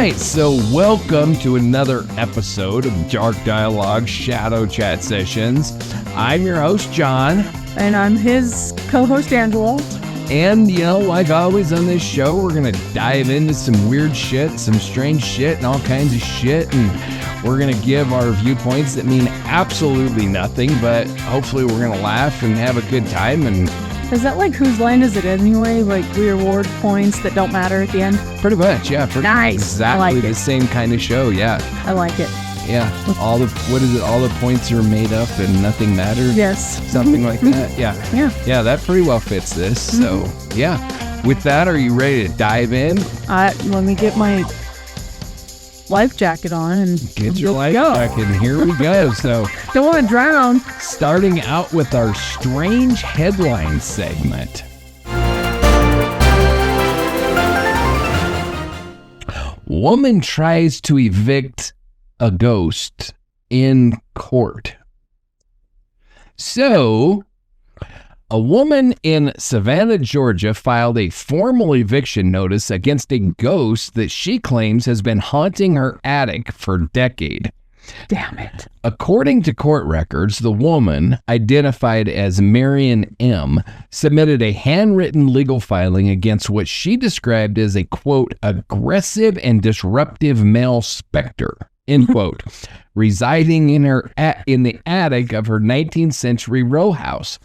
right, so welcome to another episode of Dark Dialogue Shadow Chat Sessions. I'm your host, John. And I'm his co-host, Angela. And, you know, like always on this show, we're going to dive into some weird shit, some strange shit, and all kinds of shit. And we're going to give our viewpoints that mean absolutely nothing, but hopefully we're going to laugh and have a good time. And is that like whose line is it anyway? Like we award points that don't matter at the end? Pretty much, yeah. Nice. Exactly the same kind of show, yeah. I like it. Yeah. All the points are made up and nothing matters. Yes. Something like that. Yeah. Yeah. Yeah, that pretty well fits this. So, yeah. With that, are you ready to dive in? Let me get my life jacket on and get your life jacket, and here we go. So, don't want to drown. Starting out with our strange headline segment. Woman tries to evict a ghost in court. So, a woman in Savannah, Georgia filed a formal eviction notice against a ghost that she claims has been haunting her attic for a decade. Damn it. According to court records, the woman, identified as Marion M., submitted a handwritten legal filing against what she described as a, quote, aggressive and disruptive male specter, end quote, residing in the attic of her 19th century row house.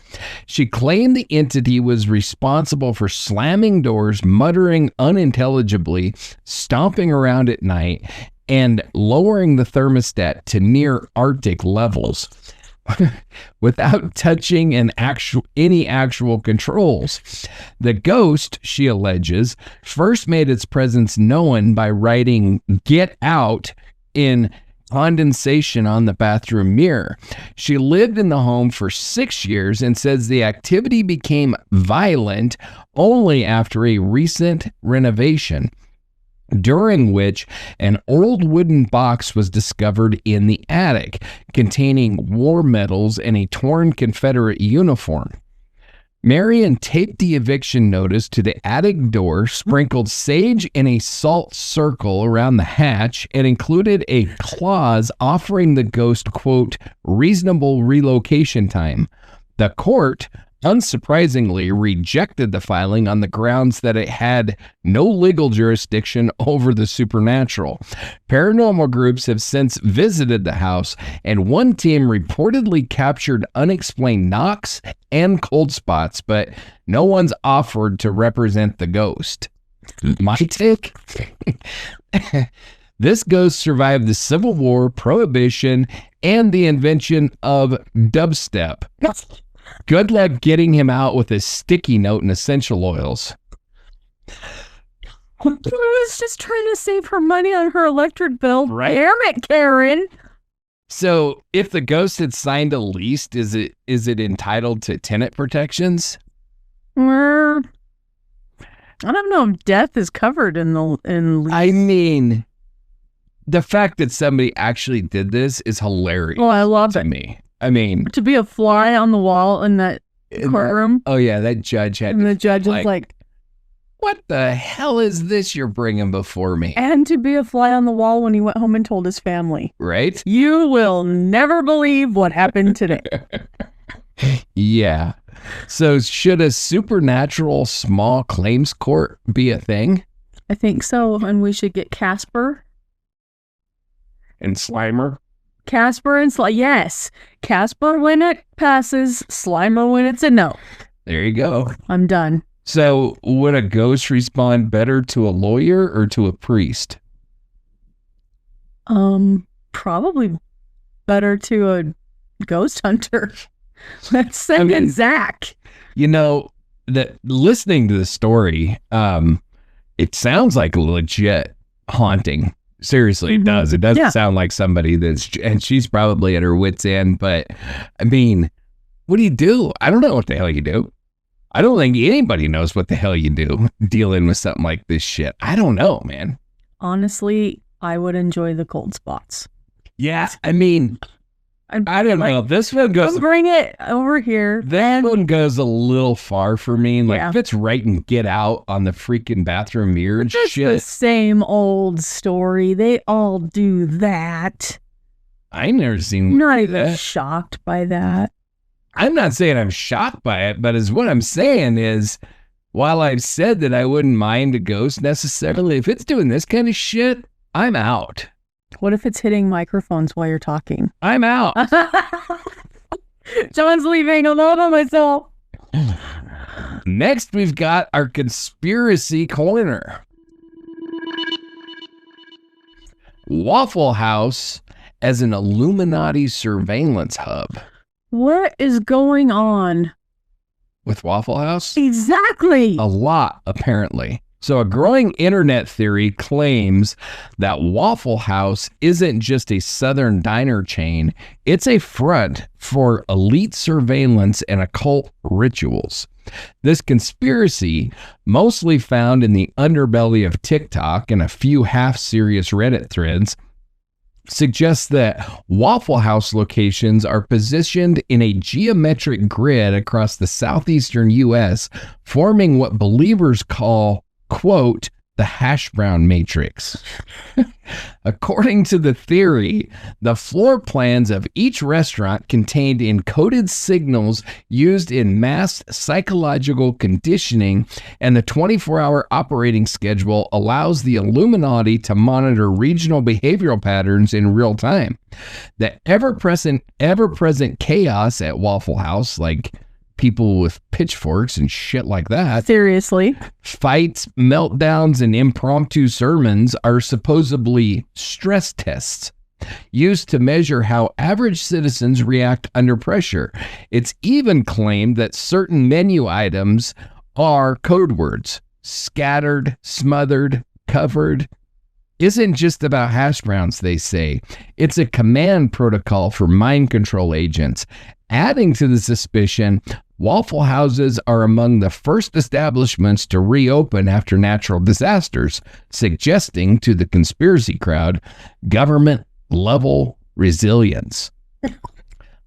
She claimed the entity was responsible for slamming doors, muttering unintelligibly, stomping around at night, and lowering the thermostat to near Arctic levels without touching any actual controls. The ghost, she alleges, first made its presence known by writing "Get Out" in condensation on the bathroom mirror. She lived in the home for 6 years and says the activity became violent only after a recent renovation, during which an old wooden box was discovered in the attic containing war medals and a torn Confederate uniform. Marion taped the eviction notice to the attic door, sprinkled sage in a salt circle around the hatch, and included a clause offering the ghost, quote, reasonable relocation time. The court, unsurprisingly, rejected the filing on the grounds that it had no legal jurisdiction over the supernatural. Paranormal groups have since visited the house, and one team reportedly captured unexplained knocks and cold spots, but no one's offered to represent the ghost. My take? This ghost survived the Civil War, Prohibition, and the invention of dubstep. Good luck getting him out with a sticky note and essential oils. I was just trying to save her money on her electric bill. Right. Damn it, Karen. So, if the ghost had signed a lease, is it entitled to tenant protections? I don't know if death is covered in lease. I mean, the fact that somebody actually did this is hilarious. Well, I love it. Me. I mean, to be a fly on the wall in that courtroom. Oh yeah, that judge had. And the judge is like, "What the hell is this you're bringing before me?" And to be a fly on the wall when he went home and told his family, right? You will never believe what happened today. Yeah. So should a supernatural small claims court be a thing? I think so, and we should get Casper and Slimer. Casper and Slimer, yes. Casper when it passes, Slimer when it's a no. There you go. I'm done. So, would a ghost respond better to a lawyer or to a priest? Probably better to a ghost hunter. Let's send Zach. You know, that listening to the story, it sounds like a legit haunting. Seriously, it does. It doesn't sound like somebody and she's probably at her wit's end, but I mean, what do you do? I don't know what the hell you do. I don't think anybody knows what the hell you do dealing with something like this shit. I don't know, man. Honestly, I would enjoy the cold spots. Yeah, I mean, I don't know. This one goes. Bring it over here. That one goes a little far for me. Like, if it's right and Get Out on the freaking bathroom mirror and it's shit. The same old story. They all do that. I never seen. I'm not even shocked by that. I'm not saying I'm shocked by it, but what I'm saying is, while I've said that I wouldn't mind a ghost necessarily, if it's doing this kind of shit, I'm out. What if it's hitting microphones while you're talking? I'm out. John's leaving. I'm out on myself. Next, we've got our conspiracy corner. Waffle House as an Illuminati surveillance hub. What is going on? With Waffle House? Exactly. A lot, apparently. So a growing internet theory claims that Waffle House isn't just a Southern diner chain, it's a front for elite surveillance and occult rituals. This conspiracy, mostly found in the underbelly of TikTok and a few half-serious Reddit threads, suggests that Waffle House locations are positioned in a geometric grid across the southeastern U.S., forming what believers call, quote, the hash brown matrix. According to the theory, the floor plans of each restaurant contained encoded signals used in mass psychological conditioning, and the 24-hour operating schedule allows the Illuminati to monitor regional behavioral patterns in real time. The ever-present chaos at Waffle House, like people with pitchforks and shit like that. Seriously. Fights, meltdowns, and impromptu sermons are supposedly stress tests used to measure how average citizens react under pressure. It's even claimed that certain menu items are code words. Scattered, smothered, covered. Isn't just about hash browns, they say. It's a command protocol for mind control agents. Adding to the suspicion, Waffle Houses are among the first establishments to reopen after natural disasters, suggesting to the conspiracy crowd government-level resilience.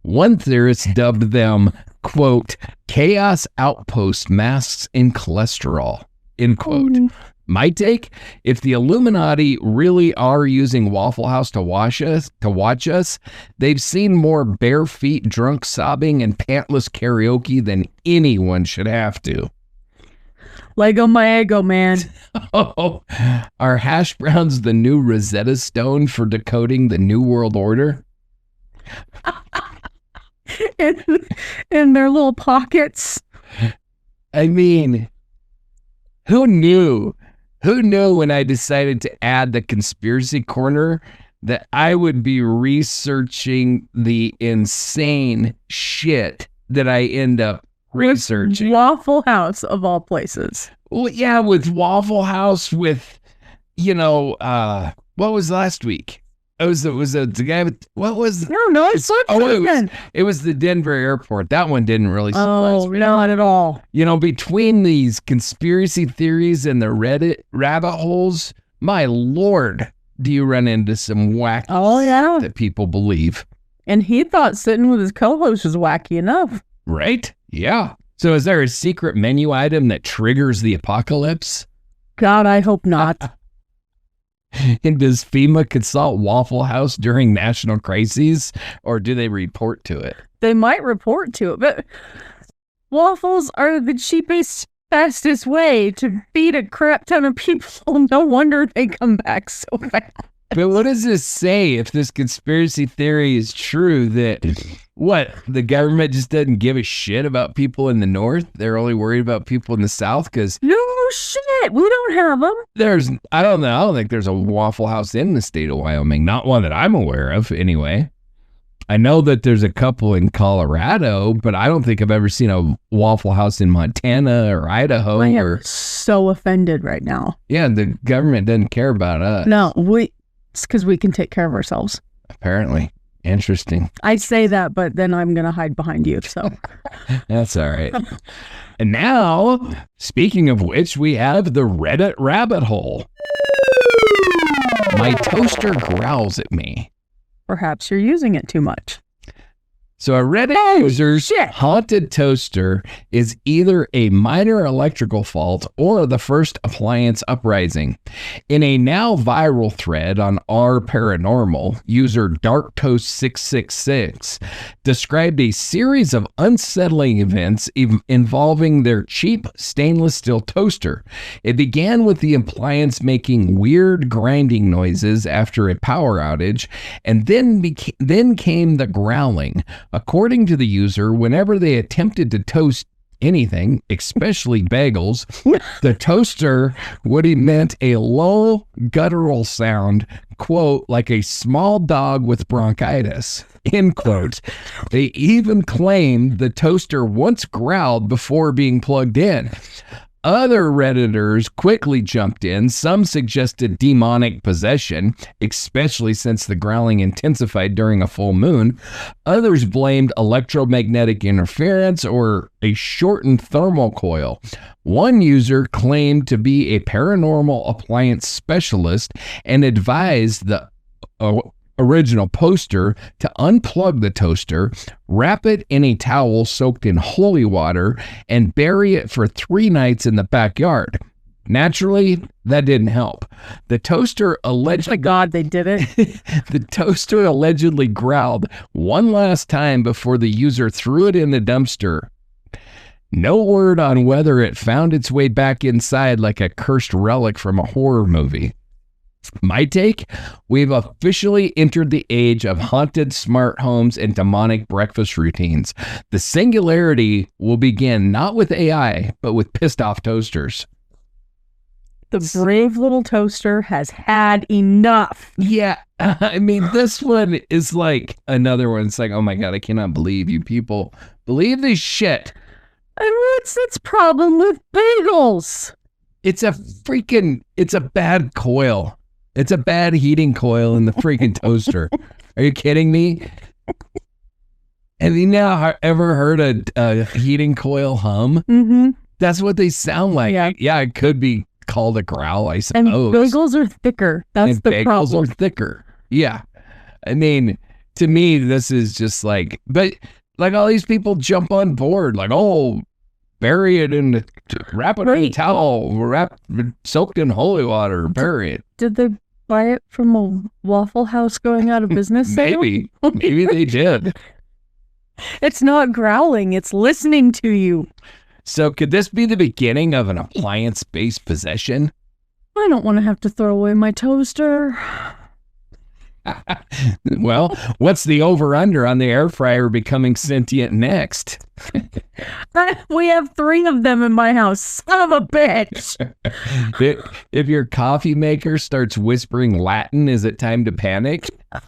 One theorist dubbed them, quote, chaos outpost masks in cholesterol, end quote. My take, if the Illuminati really are using Waffle House to watch us, they've seen more bare feet, drunk sobbing, and pantless karaoke than anyone should have to. Lego my ego, man. Oh, are hash browns the new Rosetta Stone for decoding the New World Order? in their little pockets. I mean, who knew? Who knew when I decided to add the conspiracy corner that I would be researching the insane shit that I end up researching? Waffle House of all places. Well, yeah, with Waffle House, with, what was last week? It was the guy with, what was? No, it's it was the Denver airport. That one didn't really surprise me. Not at all. Between these conspiracy theories and the Reddit rabbit holes, my Lord, do you run into some wacky that people believe. And he thought sitting with his co-host was wacky enough. Right? Yeah. So is there a secret menu item that triggers the apocalypse? God, I hope not. And does FEMA consult Waffle House during national crises, or do they report to it? They might report to it, but waffles are the cheapest, fastest way to feed a crap ton of people. No wonder they come back so fast. But what does this say if this conspiracy theory is true that, the government just doesn't give a shit about people in the North? They're only worried about people in the South? Because no shit, we don't have them. I don't know. I don't think there's a Waffle House in the state of Wyoming. Not one that I'm aware of, anyway. I know that there's a couple in Colorado, but I don't think I've ever seen a Waffle House in Montana or Idaho. I am so offended right now. Yeah, the government doesn't care about us. No, it's because we can take care of ourselves. Apparently. Interesting. I say that, but then I'm going to hide behind you, so. That's all right. And now, speaking of which, we have the Reddit rabbit hole. My toaster growls at me. Perhaps you're using it too much. So a Reddit user's haunted toaster is either a minor electrical fault or the first appliance uprising. In a now viral thread on R Paranormal, user DarkToast666 described a series of unsettling events involving their cheap stainless steel toaster. It began with the appliance making weird grinding noises after a power outage, and then came the growling. According to the user, whenever they attempted to toast anything, especially bagels, the toaster would emit a low guttural sound, quote, like a small dog with bronchitis, end quote. They even claimed the toaster once growled before being plugged in. Other Redditors quickly jumped in. Some suggested demonic possession, especially since the growling intensified during a full moon. Others blamed electromagnetic interference or a shortened thermal coil. One user claimed to be a paranormal appliance specialist and advised the original poster to unplug the toaster, wrap it in a towel soaked in holy water, and bury it for 3 nights in the backyard. Naturally, that didn't help. The toaster allegedly... Oh my God, they did it. The toaster allegedly growled one last time before the user threw it in the dumpster. No word on whether it found its way back inside like a cursed relic from a horror movie. My take, we've officially entered the age of haunted smart homes and demonic breakfast routines. The singularity will begin not with AI, but with pissed off toasters. The brave little toaster has had enough. Yeah, I mean, this one is like another one. It's like, oh my God, I cannot believe you people believe this shit. And what's its problem with bagels? It's a bad coil. It's a bad heating coil in the freaking toaster. Are you kidding me? Have you now ever heard a heating coil hum? Mm-hmm. That's what they sound like. Yeah, it could be called a growl, I suppose. And bagels are thicker. That's the problem. Bagels are thicker. Yeah. I mean, to me, this is just like, but like all these people jump on board, like, oh, bury it in, wrap it in a towel, soaked in holy water, bury it. Did they buy it from a Waffle House going out of business? Maybe they did. It's not growling, it's listening to you. So could this be the beginning of an appliance-based possession? I don't want to have to throw away my toaster. Well, what's the over-under on the air fryer becoming sentient next? We have 3 of them in my house. Son of a bitch. If your coffee maker starts whispering Latin, is it time to panic? I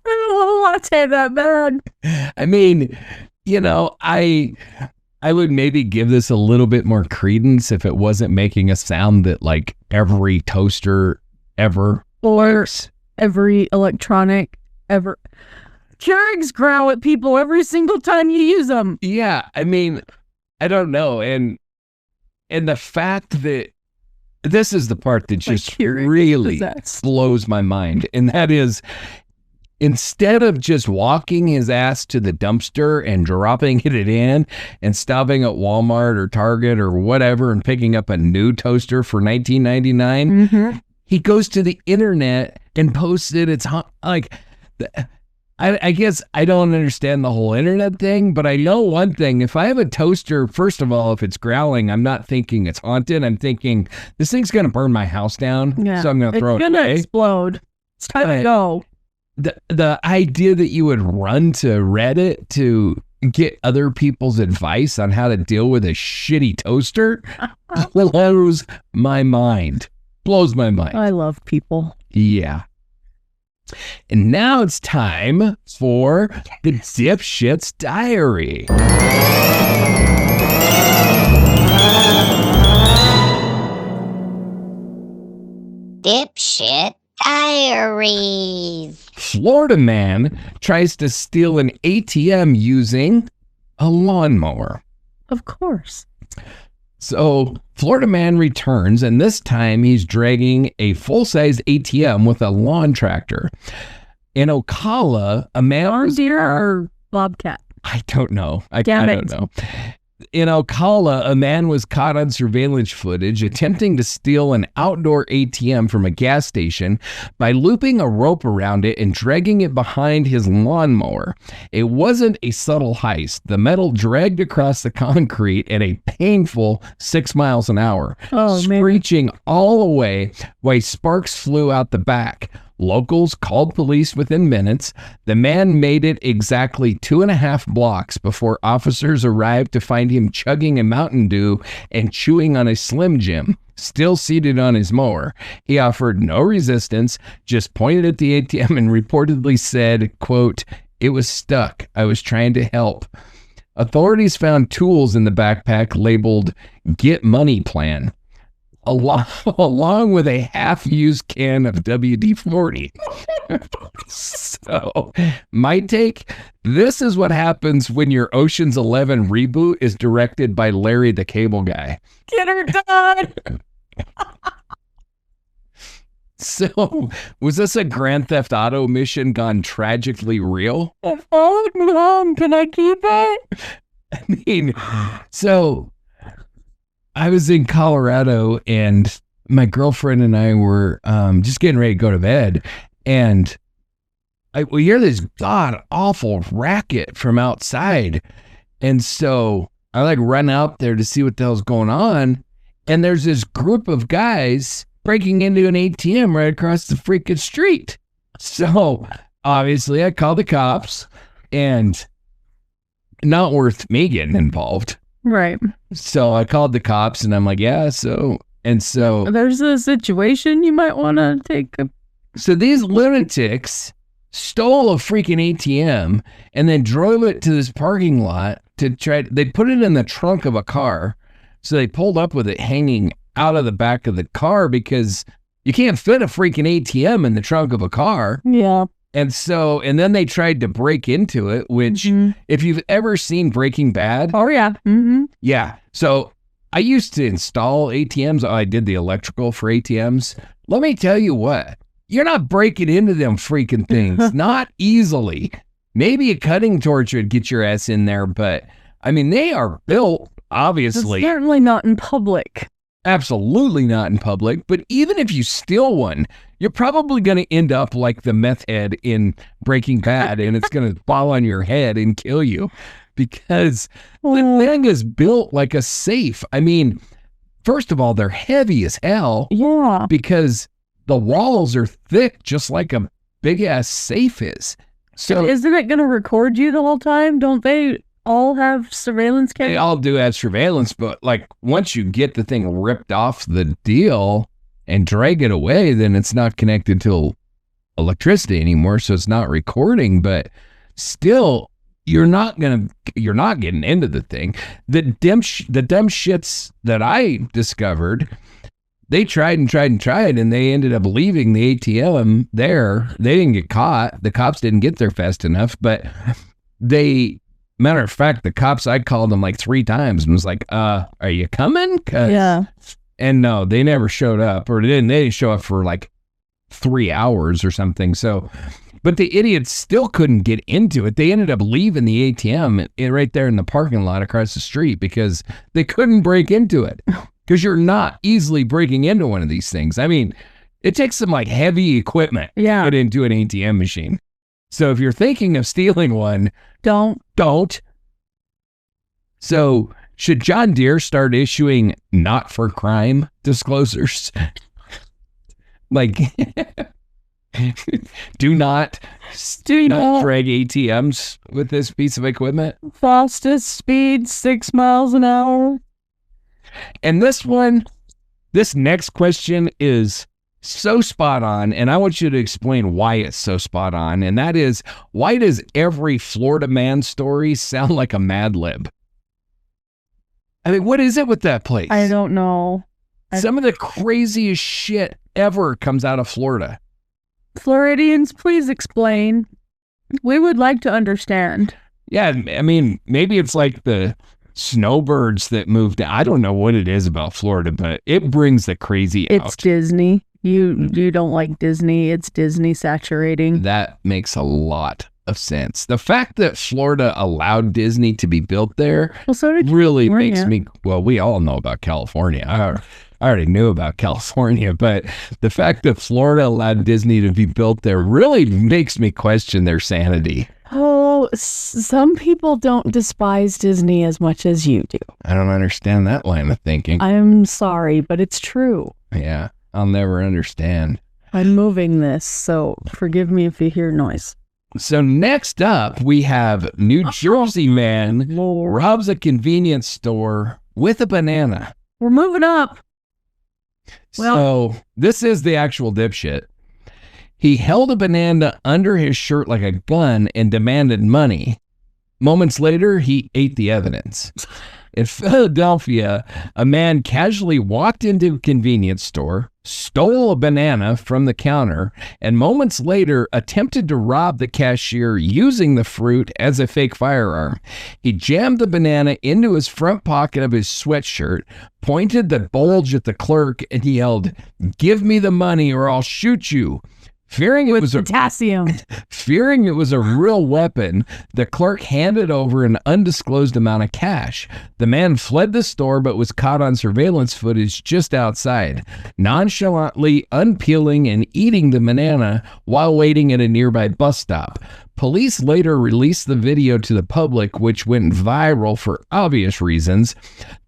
don't want to say that bad. I mean, you know, I would maybe give this a little bit more credence if it wasn't making a sound that like every toaster ever. Or every electronic ever. Keurigs growl at people every single time you use them. Yeah, I mean, I don't know. And the fact that this is the part that just really blows my mind. And that is, instead of just walking his ass to the dumpster and dropping it in and stopping at Walmart or Target or whatever and picking up a new toaster for $19.99, mm-hmm. He goes to the internet and posts it. It's like, I guess I don't understand the whole internet thing, but I know one thing. If I have a toaster, first of all, if it's growling, I'm not thinking it's haunted. I'm thinking this thing's going to burn my house down. Yeah, so I'm going to throw it away. It's going to explode. It's time to go. The idea that you would run to Reddit to get other people's advice on how to deal with a shitty toaster blows my mind. Blows my mind. I love people. Yeah. And now it's time for the Dipshit's Diary. Dipshit Diaries. Florida man tries to steal an ATM using a lawnmower. Of course. So, Florida man returns, and this time he's dragging a full-size ATM with a lawn tractor. In Ocala, a man John was... Deere or Bobcat? I don't know. I Damn don't it. know. In Ocala, a man was caught on surveillance footage attempting to steal an outdoor ATM from a gas station by looping a rope around it and dragging it behind his lawnmower. It wasn't a subtle heist. The metal dragged across the concrete at a painful 6 miles an hour, screeching all the way while sparks flew out the back. Locals called police within minutes. The man made it exactly 2.5 blocks before officers arrived to find him chugging a Mountain Dew and chewing on a Slim Jim, still seated on his mower. He offered no resistance, just pointed at the ATM and reportedly said, quote, "It was stuck. I was trying to help." Authorities found tools in the backpack labeled "Get Money Plan," along with a half-used can of WD-40. So, my take, this is what happens when your Ocean's 11 reboot is directed by Larry the Cable Guy. Get her done. So, was this a Grand Theft Auto mission gone tragically real? It followed me home. Can I keep it? I mean, so... I was in Colorado and my girlfriend and I were just getting ready to go to bed, and we hear this god-awful racket from outside. And so I run out there to see what the hell's going on, and there's this group of guys breaking into an ATM right across the freaking street. So obviously I called the cops, and not worth me getting involved. Right. So I called the cops and I'm like, yeah, so there's a situation you might want to take a... So these lunatics stole a freaking ATM and then drove it to this parking lot they put it in the trunk of a car. So they pulled up with it hanging out of the back of the car because you can't fit a freaking ATM in the trunk of a car. Yeah. And then they tried to break into it, which if you've ever seen Breaking Bad. Oh, yeah. Mm-hmm. Yeah. So I used to install ATMs. I did the electrical for ATMs. Let me tell you what, you're not breaking into them freaking things. Not easily. Maybe a cutting torch would get your ass in there, but I mean, they are built, obviously. It's certainly not in public. Absolutely not in public. But even if you steal one, you're probably going to end up like the meth head in Breaking Bad, and it's going to fall on your head and kill you because the thing is built like a safe. I mean, first of all, they're heavy as hell. Yeah. Because the walls are thick, just like a big ass safe is. So isn't it going to record you the whole time? Don't they all have surveillance cameras? They all do have surveillance, but once you get the thing ripped off the deal and drag it away, then it's not connected to electricity anymore, so it's not recording. But still, you're not getting into the thing. The dumb shits that I discovered, they tried and tried and tried, and they ended up leaving the ATM there. They didn't get caught. The cops didn't get there fast enough, but matter of fact, the cops, I called them 3 times and was like, are you coming? Yeah. And no, they never showed up, or they didn't show up for 3 hours or something. So, but the idiots still couldn't get into it. They ended up leaving the ATM right there in the parking lot across the street because they couldn't break into it. Because you're not easily breaking into one of these things. I mean, it takes some heavy equipment to get into an ATM machine. So if you're thinking of stealing one, don't. So should John Deere start issuing not for crime disclosures? Do not drag ATMs with this piece of equipment. Fastest speed 6 miles an hour. And this next question is so spot on, and I want you to explain why it's so spot on, and that is, why does every Florida man story sound like a Mad Lib? I mean, what is it with that place? I don't know. Some of the craziest shit ever comes out of Florida. Floridians, please explain. We would like to understand. Yeah, I mean, maybe it's like the snowbirds that moved. I don't know what it is about Florida, but it brings the crazy out. It's Disney. You don't like Disney. It's Disney saturating. That makes a lot of sense. The fact that Florida allowed Disney to be built there Well, so did really California. makes me, well, we all know about California. I already knew about California, but the fact that Florida allowed Disney to be built there really makes me question their sanity. Oh, some people don't despise Disney as much as you do. I don't understand that line of thinking. I'm sorry, but it's true. Yeah, I'll never understand. I'm moving this, so forgive me if you hear noise. So next up, we have New Jersey man robs a convenience store with a banana. We're moving up. So this is the actual dipshit. He held a banana under his shirt like a gun and demanded money. Moments later, he ate the evidence. In Philadelphia, a man casually walked into a convenience store, stole a banana from the counter, and moments later attempted to rob the cashier using the fruit as a fake firearm. He jammed the banana into his front pocket of his sweatshirt, pointed the bulge at the clerk, and yelled, "Give me the money or I'll shoot you." Fearing it was potassium. Fearing it was a real weapon, the clerk handed over an undisclosed amount of cash. The man fled the store but was caught on surveillance footage just outside, nonchalantly unpeeling and eating the banana while waiting at a nearby bus stop. Police later released the video to the public, which went viral for obvious reasons.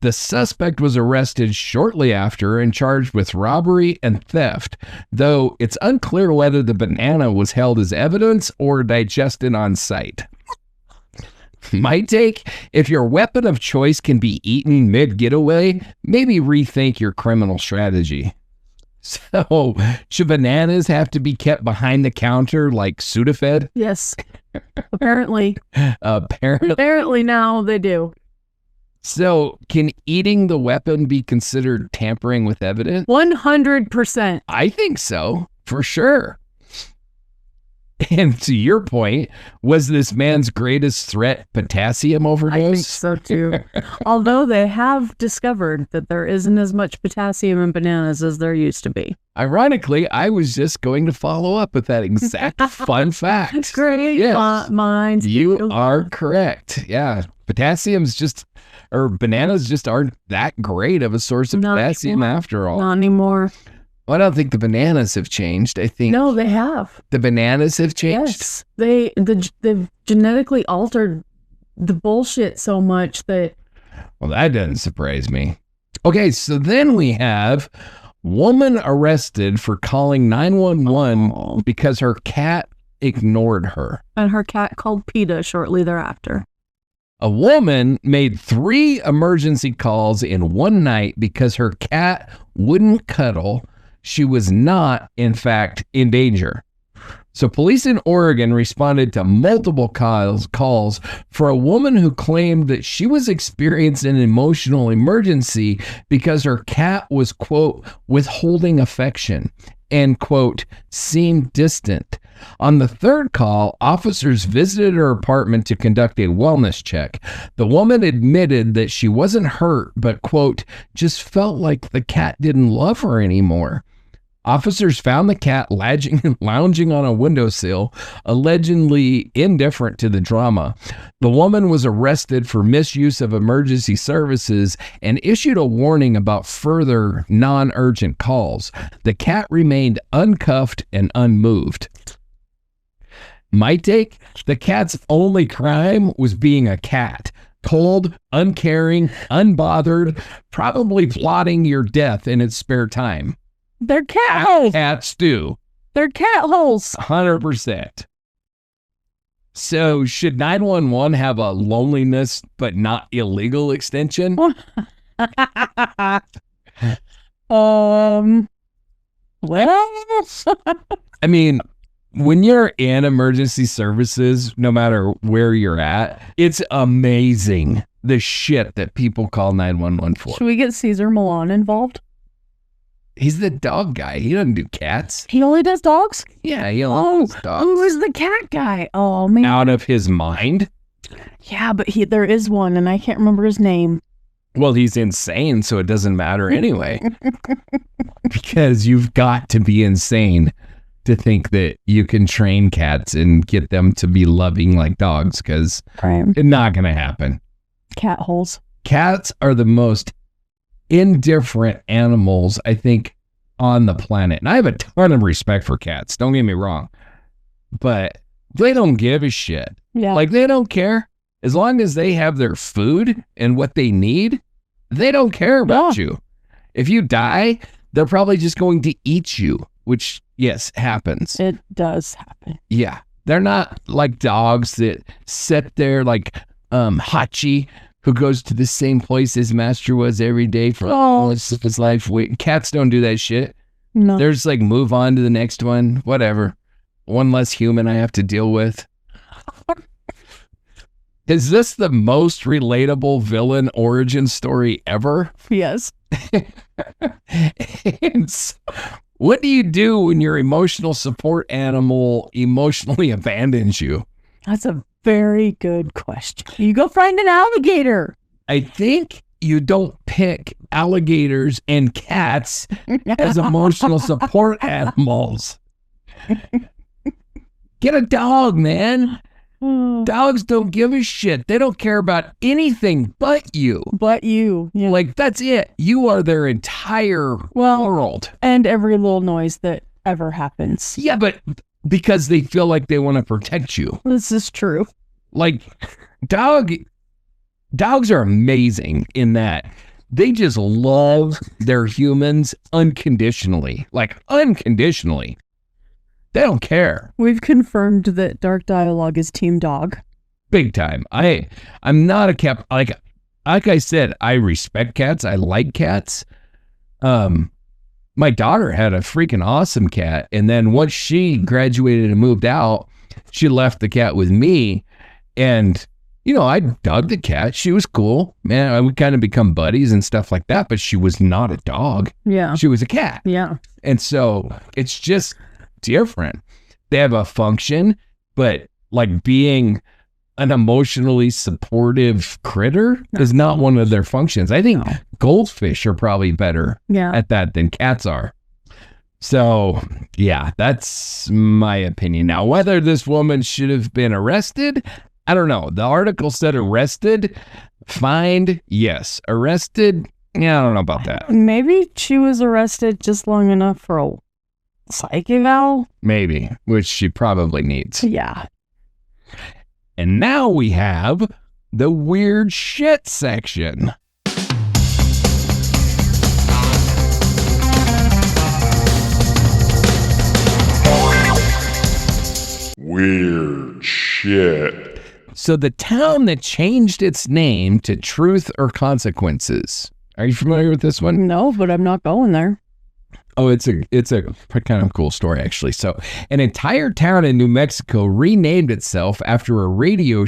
The suspect was arrested shortly after and charged with robbery and theft, though it's unclear whether the banana was held as evidence or digested on site. My take, if your weapon of choice can be eaten mid-getaway, maybe rethink your criminal strategy. So, should bananas have to be kept behind the counter like Sudafed? Yes. Apparently. Apparently now they do. So, can eating the weapon be considered tampering with evidence? 100%. I think so, for sure. And to your point, was this man's greatest threat potassium overdose? I think so too. Although they have discovered that there isn't as much potassium in bananas as there used to be. Ironically, I was just going to follow up with that exact fun fact. Great minds. You are correct. Yeah. Bananas just aren't that great of a source of potassium after all. Not anymore. Well, I don't think the bananas have changed. I think no, they have. The bananas have changed. Yes, they've genetically altered the bullshit so much that. Well, that doesn't surprise me. Okay, so then we have woman arrested for calling 911 because her cat ignored her. And her cat called PETA shortly thereafter. A woman made 3 emergency calls in one night because her cat wouldn't cuddle. She was not, in fact, in danger. So police in Oregon responded to multiple calls for a woman who claimed that she was experiencing an emotional emergency because her cat was, quote, withholding affection and, quote, seemed distant. On the 3rd call, officers visited her apartment to conduct a wellness check. The woman admitted that she wasn't hurt, but, quote, just felt like the cat didn't love her anymore. Officers found the cat lounging on a windowsill, allegedly indifferent to the drama. The woman was arrested for misuse of emergency services and issued a warning about further non-urgent calls. The cat remained uncuffed and unmoved. My take, the cat's only crime was being a cat. Cold, uncaring, unbothered, probably plotting your death in its spare time. They're cat holes. Cats do. They're cat holes. 100%. So should 911 have a loneliness but not illegal extension? Well. I mean, when you're in emergency services, no matter where you're at, it's amazing the shit that people call 911 for. Should we get Caesar Milan involved? He's the dog guy. He doesn't do cats. He only does dogs? Yeah, he only does dogs. Who is the cat guy? Oh, man. Out of his mind? Yeah, but there is one, and I can't remember his name. Well, he's insane, so it doesn't matter anyway. Because you've got to be insane to think that you can train cats and get them to be loving like dogs, because it's not going to happen. Cat holes. Cats are the most indifferent animals, I think, on the planet. And I have a ton of respect for cats. Don't get me wrong. But they don't give a shit. Yeah. Like, they don't care. As long as they have their food and what they need, they don't care about you. If you die, they're probably just going to eat you, which, yes, happens. It does happen. Yeah. They're not like dogs that sit there like Hachi, who goes to the same place his master was every day for his life. Cats don't do that shit. No. There's like, move on to the next one, whatever. One less human I have to deal with. Is this the most relatable villain origin story ever? Yes. What do you do when your emotional support animal emotionally abandons you? That's a very good question. You go find an alligator. I think you don't pick alligators and cats as emotional support animals. Get a dog, man. Dogs don't give a shit. They don't care about anything but you. But you. Yeah. Like, that's it. You are their entire world. And every little noise that ever happens. Yeah, but because they feel like they want to protect you. This is true. Like, dogs are amazing in that they just love their humans unconditionally. Like, unconditionally. They don't care. We've confirmed that Dark Dialogue is team dog. Big time. I'm not a cat. Like I said, I respect cats. I like cats. My daughter had a freaking awesome cat. And then once she graduated and moved out, she left the cat with me. And, you know, I dug the cat. She was cool. Man, I would kind of become buddies and stuff like that. But she was not a dog. Yeah. She was a cat. Yeah. And so it's just different. They have a function, but like being an emotionally supportive critter is not one of their functions. I think goldfish are probably better at that than cats are. So, yeah, that's my opinion. Now, whether this woman should have been arrested, I don't know. The article said arrested, fined, yes. Arrested, yeah, I don't know about that. Maybe she was arrested just long enough for a psych eval? Maybe, which she probably needs. Yeah. And now we have the weird shit section. Weird shit. So the town that changed its name to Truth or Consequences. Are you familiar with this one? No, but I'm not going there. Oh, it's a kind of cool story, actually. So an entire town in New Mexico renamed itself after a radio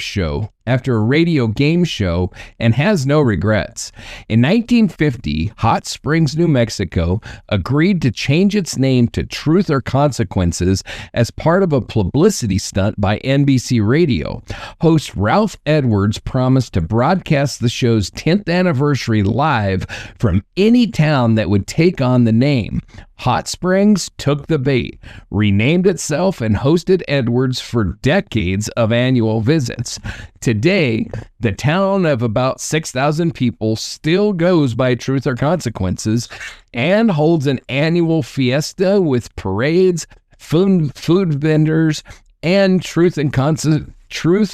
game show, and has no regrets. In 1950, Hot Springs, New Mexico agreed to change its name to Truth or Consequences as part of a publicity stunt by NBC Radio. Host Ralph Edwards promised to broadcast the show's 10th anniversary live from any town that would take on the name. Hot Springs took the bait, renamed itself, and hosted Edwards for decades of annual visits. Today, the town of about 6,000 people still goes by Truth or Consequences and holds an annual fiesta with parades, food vendors, and Truth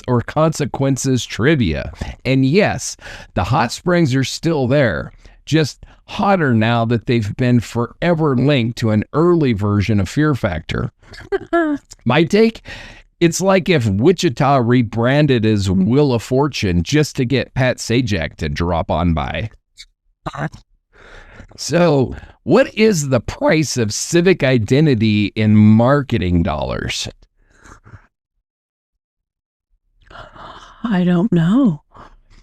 or Consequences trivia. And yes, the Hot Springs are still there, just hotter now that they've been forever linked to an early version of Fear Factor. My take? It's like if Wichita rebranded as Wheel of Fortune just to get Pat Sajak to drop on by. So, what is the price of civic identity in marketing dollars? I don't know,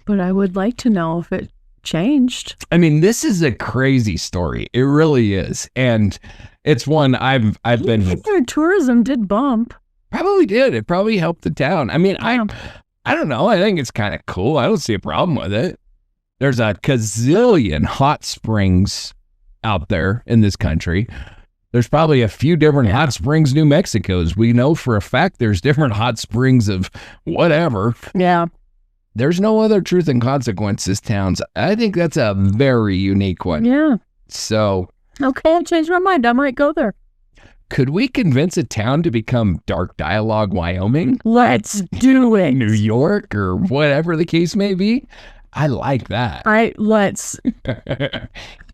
but I would like to know if it changed. I mean, this is a crazy story. It really is. And it's one I've been... Tourism did bump. Probably did. It probably helped the town. I mean, I don't know. I think it's kind of cool. I don't see a problem with it. There's a gazillion hot springs out there in this country. There's probably a few different hot springs, New Mexico's. We know for a fact there's different hot springs of whatever. Yeah. There's no other truth and consequences towns. I think that's a very unique one. Yeah. So. Okay, I changed my mind. I might go there. Could we convince a town to become Dark Dialogue, Wyoming? Let's do it. New York or whatever the case may be? I like that.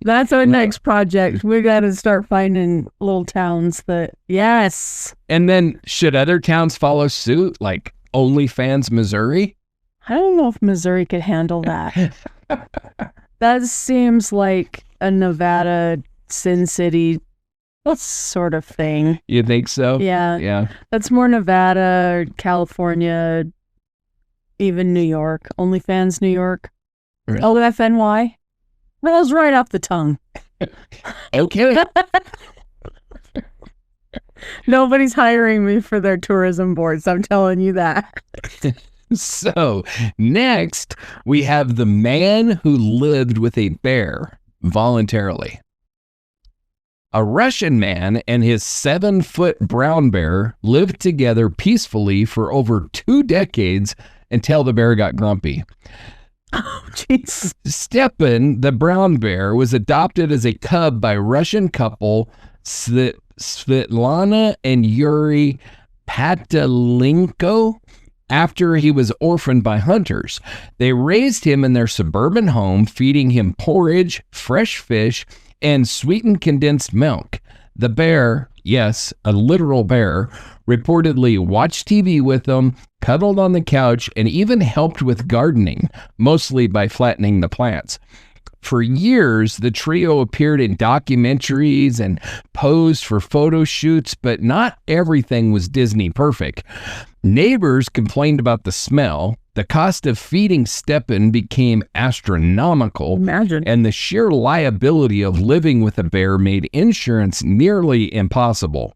That's our next project. We got to start finding little towns that, yes. And then should other towns follow suit, like OnlyFans, Missouri? I don't know if Missouri could handle that. That seems like a Nevada, Sin City sort of thing. You think so? Yeah. Yeah. That's more Nevada, California, even New York. OnlyFans, New York. Really? LFNY. Rolls right off the tongue. Okay. Nobody's hiring me for their tourism boards. I'm telling you that. So next we have the man who lived with a bear voluntarily. A Russian man and his 7-foot brown bear lived together peacefully for over 2 decades until the bear got grumpy. Oh, jeez. Stepan, the brown bear, was adopted as a cub by Russian couple Svetlana and Yuri Patalenko after he was orphaned by hunters. They raised him in their suburban home, feeding him porridge, fresh fish, and sweetened condensed milk. The bear, yes, a literal bear, reportedly watched TV with them, cuddled on the couch, and even helped with gardening, mostly by flattening the plants. For years, the trio appeared in documentaries and posed for photo shoots, but not everything was Disney perfect. Neighbors complained about the smell. The cost of feeding Stepan became astronomical. Imagine. And the sheer liability of living with a bear made insurance nearly impossible.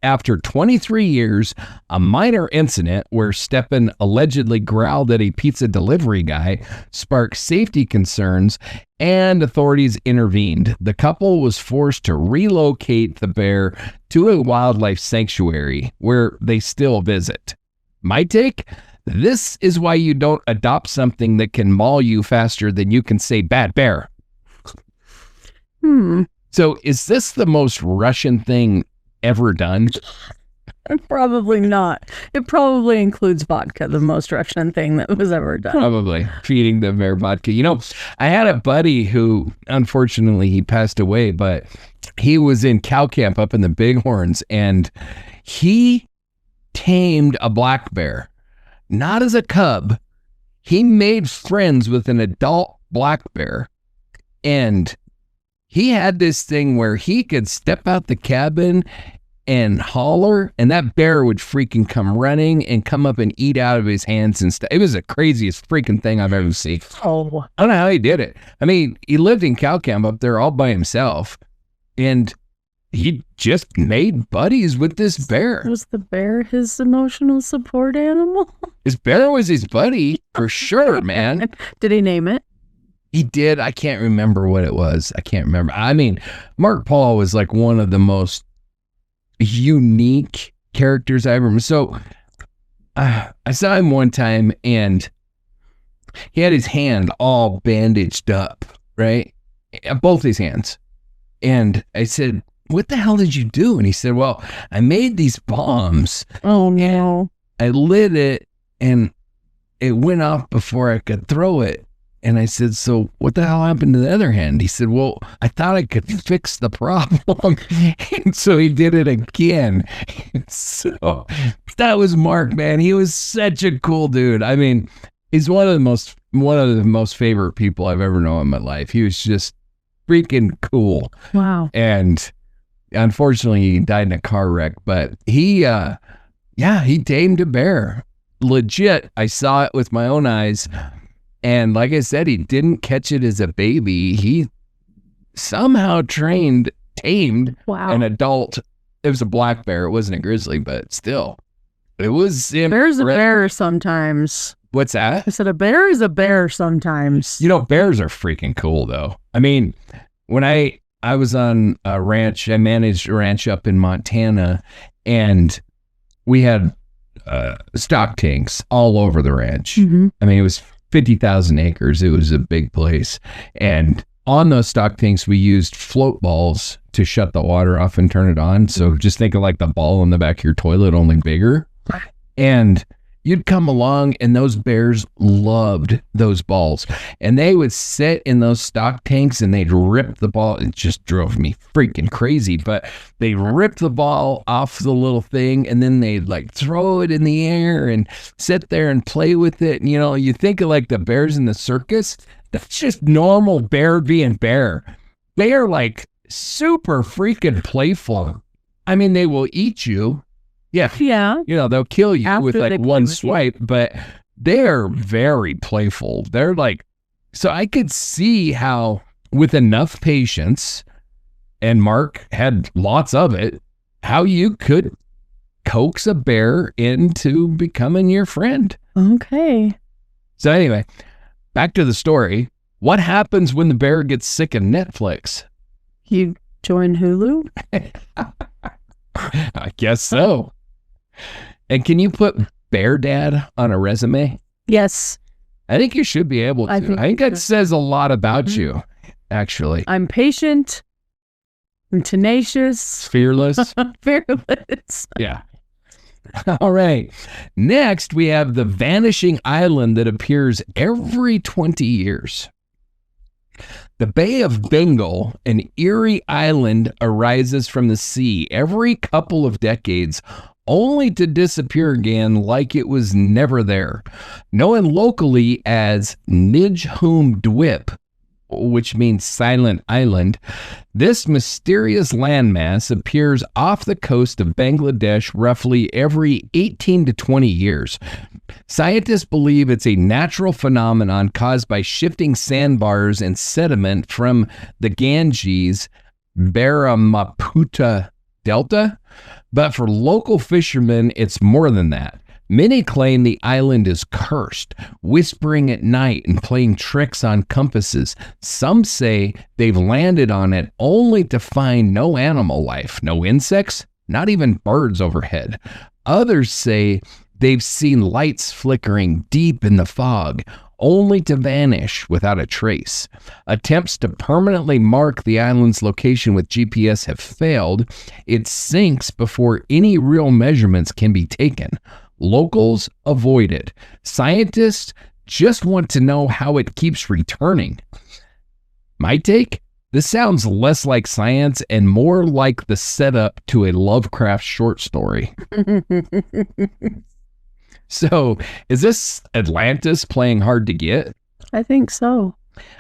After 23 years, a minor incident where Stepan allegedly growled at a pizza delivery guy sparked safety concerns, and authorities intervened. The couple was forced to relocate the bear to a wildlife sanctuary where they still visit. My take? This is why you don't adopt something that can maul you faster than you can say bad bear. So is this the most Russian thing ever done? Probably not. It probably includes vodka, the most Russian thing that was ever done. Probably feeding the bear vodka. You know, I had a buddy who, unfortunately, he passed away, but he was in cow camp up in the Bighorns, and he tamed a black bear. Not as a cub. He made friends with an adult black bear, and he had this thing where he could step out the cabin and holler, and that bear would freaking come running and come up and eat out of his hands and stuff. It was the craziest freaking thing I've ever seen. Oh. I don't know how he did it. I mean, he lived in cow camp up there all by himself, and he just made buddies with this bear. Was the bear his emotional support animal? His bear was his buddy, for sure, man. Did he name it? He did. I can't remember what it was. I can't remember. I mean, Mark Paul was like one of the most unique characters I ever. So I saw him one time, and he had his hand all bandaged up, right? Both his hands. And I said, "What the hell did you do?" And he said, "Well, I made these bombs. Oh, no. I lit it, and it went off before I could throw it." And I said, "So what the hell happened to the other hand?" He said, "Well, I thought I could fix the problem." And so he did it again. So that was Mark, man. He was such a cool dude. I mean, he's one of the most favorite people I've ever known in my life. He was just freaking cool. Wow. And unfortunately, he died in a car wreck, but he tamed a bear. Legit. I saw it with my own eyes. And like I said, he didn't catch it as a baby. He somehow tamed an adult. It was a black bear. It wasn't a grizzly, but still, it was. Bears a bear sometimes. What's that? I said a bear is a bear sometimes. You know, bears are freaking cool, though. I mean, when I was on a ranch, I managed a ranch up in Montana, and we had stock tanks all over the ranch. Mm-hmm. I mean, it was 50,000 acres. It was a big place. And on those stock tanks, we used float balls to shut the water off and turn it on. So just think of like the ball in the back of your toilet, only bigger. And you'd come along and those bears loved those balls. And they would sit in those stock tanks and they'd rip the ball. It just drove me freaking crazy. But they ripped the ball off the little thing and then they'd like throw it in the air and sit there and play with it. And, you know, you think of like the bears in the circus. That's just normal bear being bear. They are like super freaking playful. I mean, they will eat you. Yeah. Yeah. You know, they'll kill you After with they like play one with you. swipe, but they're very playful. They're like, so I could see how with enough patience, and Mark had lots of it, how you could coax a bear into becoming your friend. Okay. So anyway, back to the story. What happens when the bear gets sick of Netflix? You join Hulu? I guess so. And can you put Bear Dad on a resume? Yes. I think you should be able to. I I think think you that should. says a lot about Mhm. you, actually. I'm patient. I'm tenacious. Fearless. Fearless. Yeah. All right. Next, we have the vanishing island that appears every 20 years. The Bay of Bengal, an eerie island, arises from the sea every couple of decades, only to disappear again like it was never there. Known locally as Nijhum Dwip, which means silent island, this mysterious landmass appears off the coast of Bangladesh roughly every 18 to 20 years. Scientists believe it's a natural phenomenon caused by shifting sandbars and sediment from the Ganges, Brahmaputra Delta, but for local fishermen, it's more than that. Many claim the island is cursed, whispering at night and playing tricks on compasses. Some say they've landed on it only to find no animal life, no insects, not even birds overhead. Others say they've seen lights flickering deep in the fog, only to vanish without a trace. Attempts to permanently mark the island's location with GPS have failed. It sinks before any real measurements can be taken. Locals avoid it. Scientists just want to know how it keeps returning. My take? This sounds less like science and more like the setup to a Lovecraft short story. So, is this Atlantis playing hard to get? I think so.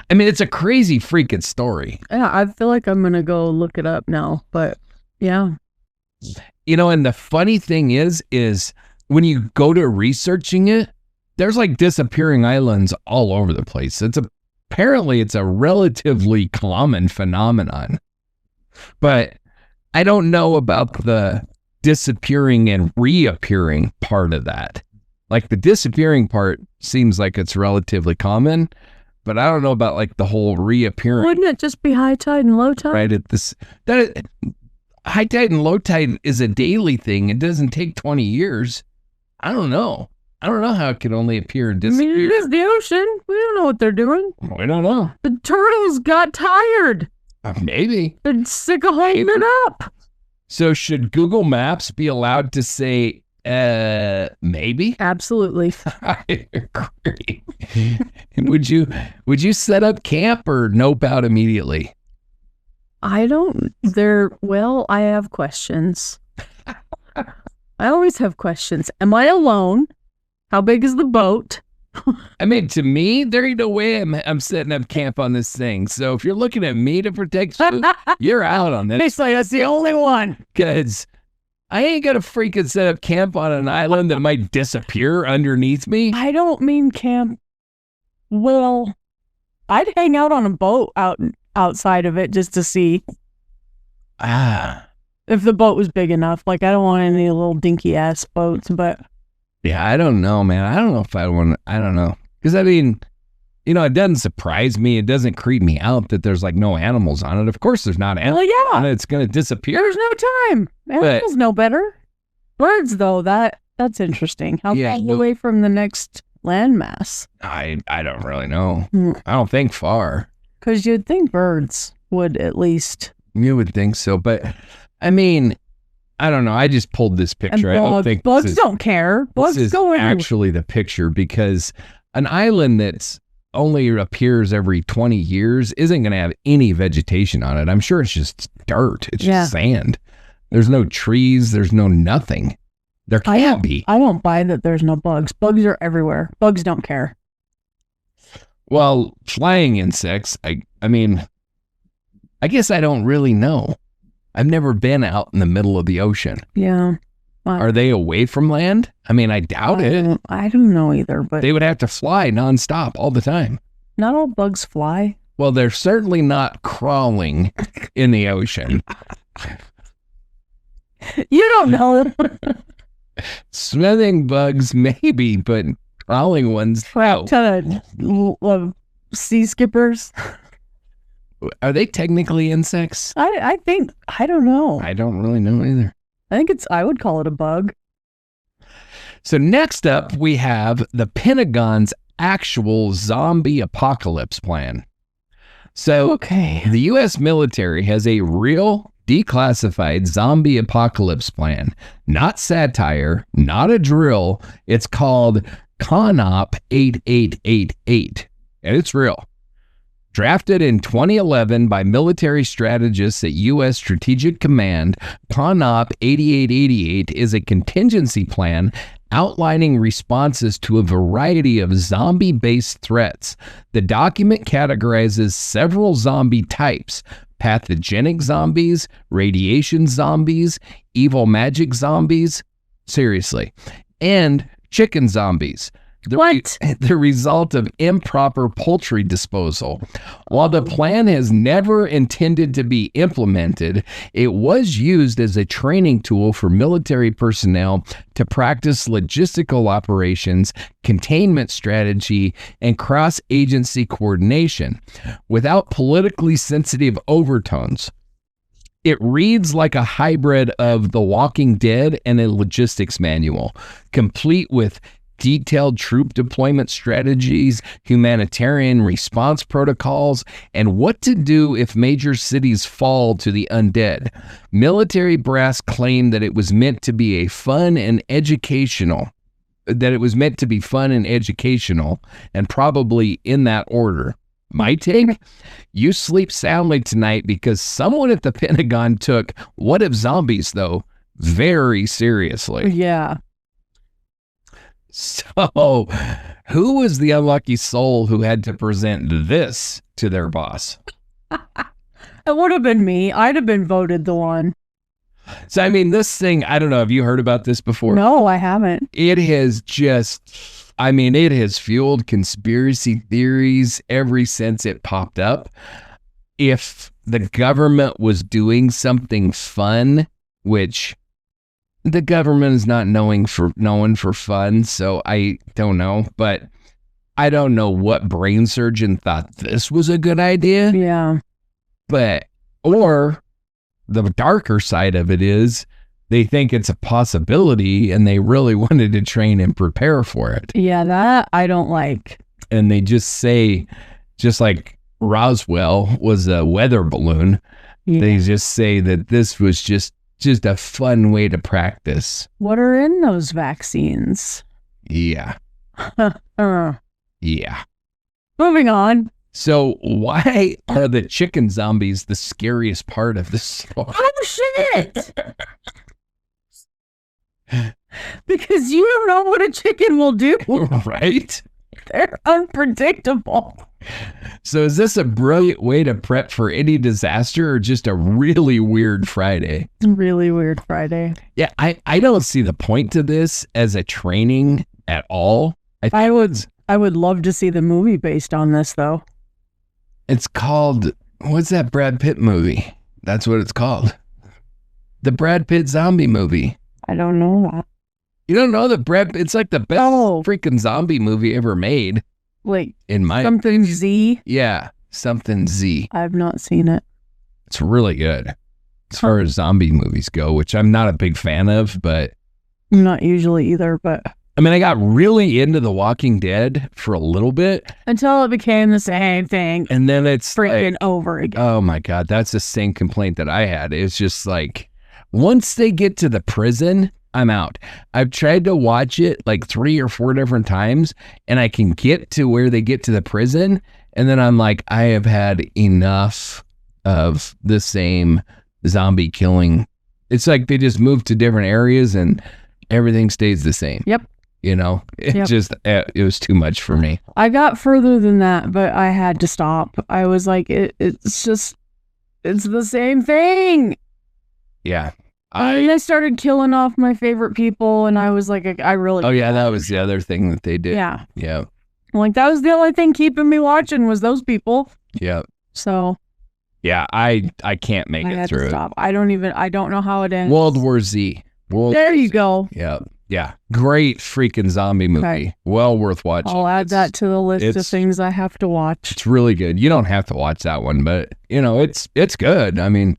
I mean, it's a crazy freaking story. Yeah, I feel like I'm going to go look it up now, but yeah. You know, and the funny thing is when you go to researching it, there's like disappearing islands all over the place. Apparently it's a relatively common phenomenon. But I don't know about the disappearing and reappearing part of that. Like the disappearing part seems like it's relatively common, but I don't know about like the whole reappearing. Wouldn't it just be high tide and low tide? Right at this, high tide and low tide is a daily thing. It doesn't take 20 years. I don't know. I don't know how it could only appear and I mean, disappear. it is the ocean. We don't know what they're doing. We don't know. The turtles got tired. Maybe. They're sick of holding it up. So should Google Maps be allowed to say, maybe? Absolutely. I agree. Would you set up camp or nope out immediately? I have questions. I always have questions. Am I alone? How big is the boat? I mean, to me, there ain't no way I'm setting up camp on this thing. So if you're looking at me to protect you, you're out on this. Basically, that's the only one. Because I ain't gonna freaking set up camp on an island that might disappear underneath me. I don't mean camp. Well, I'd hang out on a boat outside of it just to see Ah, if the boat was big enough. Like, I don't want any little dinky ass boats, but Yeah, I don't know, man. I don't know if I want to, I don't know. Because, I mean, you know, it doesn't surprise me. It doesn't creep me out that there's like no animals on it. Of course, there's not animals on it. It's going to disappear. There's no time. Animals know better. Birds, though, that's interesting. How far away from the next landmass? I don't really know. I don't think far. Because you'd think birds would at least. You would think so. But, I mean, I don't know. I just pulled this picture. I don't think bugs don't care. Bugs go everywhere. Actually the picture, because an island that's only appears every 20 years isn't going to have any vegetation on it. I'm sure it's just dirt. It's just sand. There's no trees. There's no nothing. There can't be. I don't buy that there's no bugs. Bugs are everywhere. Bugs don't care. Well, flying insects, I mean, I guess I don't really know. I've never been out in the middle of the ocean. Yeah. Are they away from land? I mean, I doubt it. I don't know either, but they would have to fly nonstop all the time. Not all bugs fly. Well, they're certainly not crawling in the ocean. You don't know. Swimming bugs, maybe, but crawling ones, no. Sea skippers. Are they technically insects? I think, I don't know. I don't really know either. I would call it a bug. So next up, we have the Pentagon's actual zombie apocalypse plan. So the U.S. military has a real declassified zombie apocalypse plan. Not satire, not a drill. It's called CONOP 8888. And it's real. Drafted in 2011 by military strategists at U.S. Strategic Command, CONOP 8888 is a contingency plan outlining responses to a variety of zombie-based threats. The document categorizes several zombie types: pathogenic zombies, radiation zombies, evil magic zombies, seriously, and chicken zombies. The result of improper poultry disposal. While the plan has never intended to be implemented, it was used as a training tool for military personnel to practice logistical operations, containment strategy, and cross-agency coordination without politically sensitive overtones. It reads like a hybrid of The Walking Dead and a logistics manual, complete with detailed troop deployment strategies, humanitarian response protocols, and what to do if major cities fall to the undead. Military brass claimed that it was meant to be fun and educational, and probably in that order. My take? You sleep soundly tonight because someone at the Pentagon took "What If Zombies," though, very seriously. Yeah. So, who was the unlucky soul who had to present this to their boss? It would have been me. I'd have been voted the one. So, I mean, this thing, I don't know. Have you heard about this before? No, I haven't. It has it has fueled conspiracy theories ever since it popped up. If the government was doing something fun, which the government is not known for fun, so I don't know. But I don't know what brain surgeon thought this was a good idea. Yeah. Or the darker side of it is they think it's a possibility and they really wanted to train and prepare for it. Yeah, that I don't like. And they just say, just like Roswell was a weather balloon, they just say that this was just a fun way to practice. What are in those vaccines? Yeah. Yeah. Moving on. So why are the chicken zombies the scariest part of this story? Oh, shit! Because you don't know what a chicken will do. Right? They're unpredictable. So is this a brilliant way to prep for any disaster or just a really weird Friday? Really weird Friday. Yeah, I don't see the point to this as a training at all. I would love to see the movie based on this, though. It's called, what's that Brad Pitt movie? That's what it's called. The Brad Pitt zombie movie. I don't know that. You don't know that Brad? It's like the best Oh. freaking zombie movie ever made. Like In my something Z. yeah, something Z. I've not seen it. It's really good as far as zombie movies go, which I'm not a big fan of, but Not usually either, but I mean, I got really into The Walking Dead for a little bit, until it became the same thing and then it's freaking like, over again. oh my God, that's the same complaint that I had. It's just like, once they get to the prison, I'm out. I've tried to watch it like 3 or 4 different times, and I can get to where they get to the prison, and then I'm like, I have had enough of the same zombie killing. It's like they just move to different areas and everything stays the same. Yep. You know, it Yep. just, it was too much for me. I got further than that, but I had to stop. I was like, it's the same thing. Yeah. And I started killing off my favorite people, and I was like, I really. Oh yeah, that was the other thing that they did. Yeah. Yeah. Like, that was the only thing keeping me watching was those people. Yeah. So Yeah. I can't make I it had through to it. stop. I don't know how it ends. World War Z. There you go. Yeah. Yeah. Great freaking zombie movie. Okay. Well worth watching. I'll add that to the list of it's- things I have to watch. It's really good. You don't have to watch that one, but you know, it's good. I mean,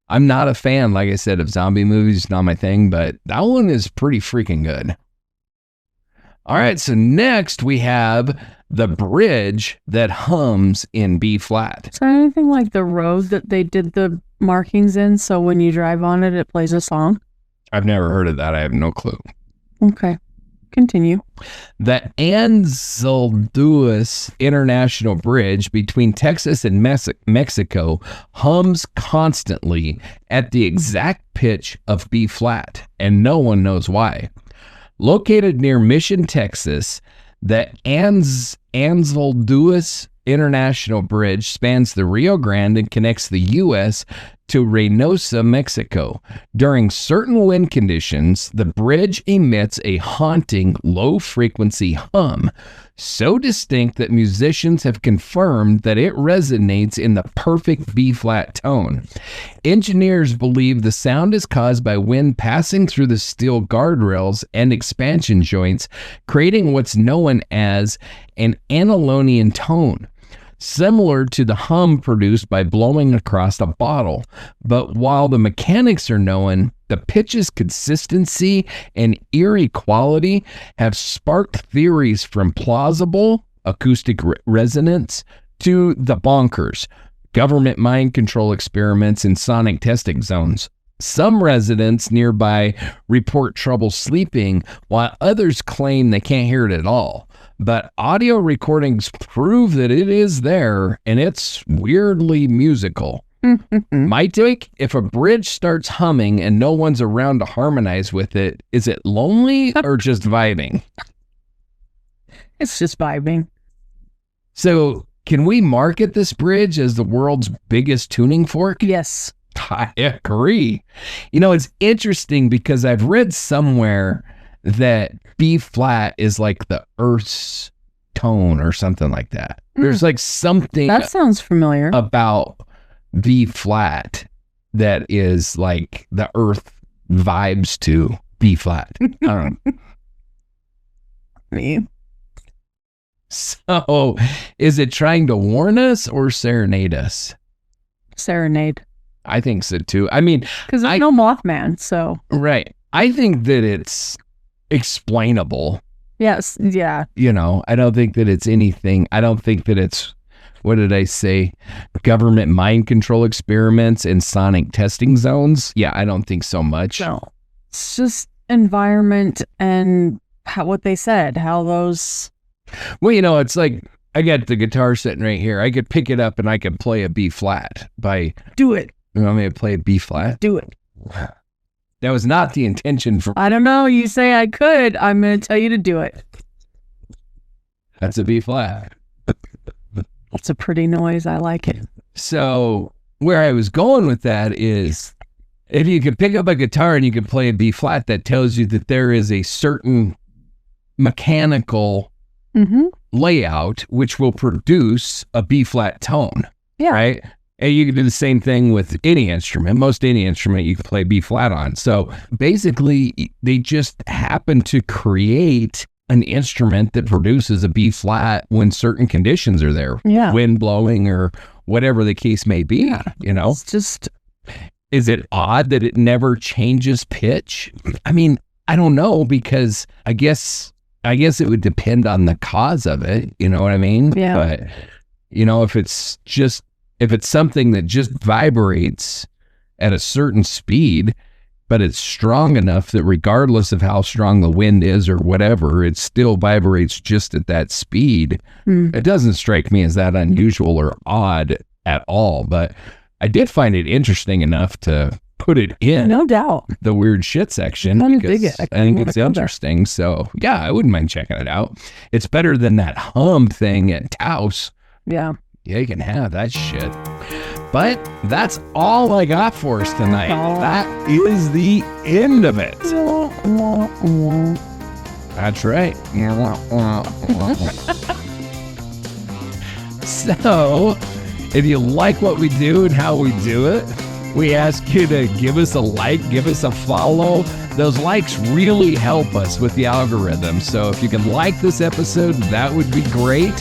I'm not a fan, like I said, of zombie movies, not my thing, but that one is pretty freaking good. All right, so next we have the bridge that hums in B flat. Is there anything like the road that they did the markings in, so when you drive on it, it plays a song? I've never heard of that. I have no clue. Okay. Continue. The Anzalduas International Bridge between Texas and Mexico hums constantly at the exact pitch of B flat, and no one knows why. Located near Mission, Texas, the Anzalduas International Bridge spans the Rio Grande and connects the U.S. to Reynosa, Mexico. During certain wind conditions, the bridge emits a haunting, low-frequency hum, so distinct that musicians have confirmed that it resonates in the perfect B-flat tone. Engineers believe the sound is caused by wind passing through the steel guardrails and expansion joints, creating what's known as an anhelonian tone, similar to the hum produced by blowing across a bottle. But while the mechanics are known, the pitch's consistency and eerie quality have sparked theories from plausible acoustic resonance to the bonkers, government mind control experiments and sonic testing zones. Some residents nearby report trouble sleeping, while others claim they can't hear it at all. But audio recordings prove that it is there, and it's weirdly musical. My take, if a bridge starts humming and no one's around to harmonize with it, is it lonely or just vibing? It's just vibing. So can we market this bridge as the world's biggest tuning fork? Yes. I agree. You know, it's interesting because I've read somewhere that B flat is like the Earth's tone or something like that. There's like something That sounds familiar. about B flat that is like the Earth vibes to B flat. I don't know. Me. So is it trying to warn us or serenade us? Serenade. I think so too. I mean, Because there's no Mothman, so. right. I think that it's explainable. Yes. Yeah. You know, I don't think that it's anything. I don't think that it's, what did I say? Government mind control experiments and sonic testing zones. Yeah, I don't think so much. No. It's just environment and what they said, how those. Well, you know, it's like I got the guitar sitting right here. I could pick it up and I could play a B flat by. Do it. You want me to play a B flat? Do it. That was not the intention for. I don't know. You say I could. I'm going to tell you to do it. That's a B flat. It's a pretty noise. I like it. So where I was going with that is, if you can pick up a guitar and you can play a B flat, that tells you that there is a certain mechanical Mm-hmm. layout which will produce a B flat tone. Yeah. Right. And you can do the same thing with any instrument. Most any instrument you can play B flat on. So basically, they just happen to create an instrument that produces a B flat when certain conditions are there. Yeah. Wind blowing or whatever the case may be, you know? It's just... Is it odd that it never changes pitch? I mean, I don't know, because I guess it would depend on the cause of it. You know what I mean? Yeah. But, you know, if it's something that just vibrates at a certain speed, but it's strong enough that regardless of how strong the wind is or whatever, it still vibrates just at that speed. It doesn't strike me as that unusual or odd at all, but I did find it interesting enough to put it in No doubt. the weird shit section. I because dig it. I think it's interesting. So yeah, I wouldn't mind checking it out. It's better than that hum thing at Taos. Yeah. Yeah, you can have that shit. But that's all I got for us tonight. That is the end of it. That's right. So, if you like what we do and how we do it, we ask you to give us a like, give us a follow. Those likes really help us with the algorithm. So if you can like this episode, that would be great.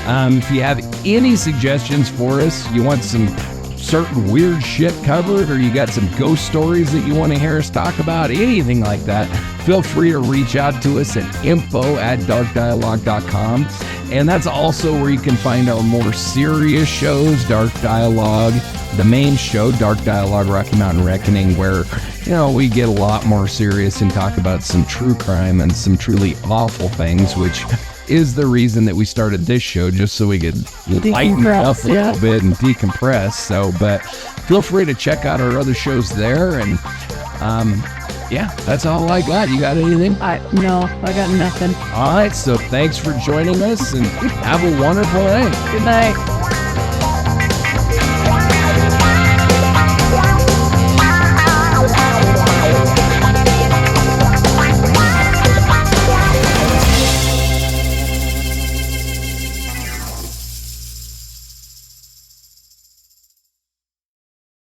If you have any suggestions for us, you want some certain weird shit covered, or you got some ghost stories that you want to hear us talk about, anything like that, feel free to reach out to us at info@darkdialogue.com. And that's also where you can find our more serious shows, Dark Dialogue, the main show, Dark Dialogue Rocky Mountain Reckoning, where, you know, we get a lot more serious and talk about some true crime and some truly awful things, which is the reason that we started this show, just so we could lighten up a little bit and decompress. So, but feel free to check out our other shows there. And yeah, that's all I got. You got anything? No, I got nothing. All right, so thanks for joining us, and have a wonderful day. Good night.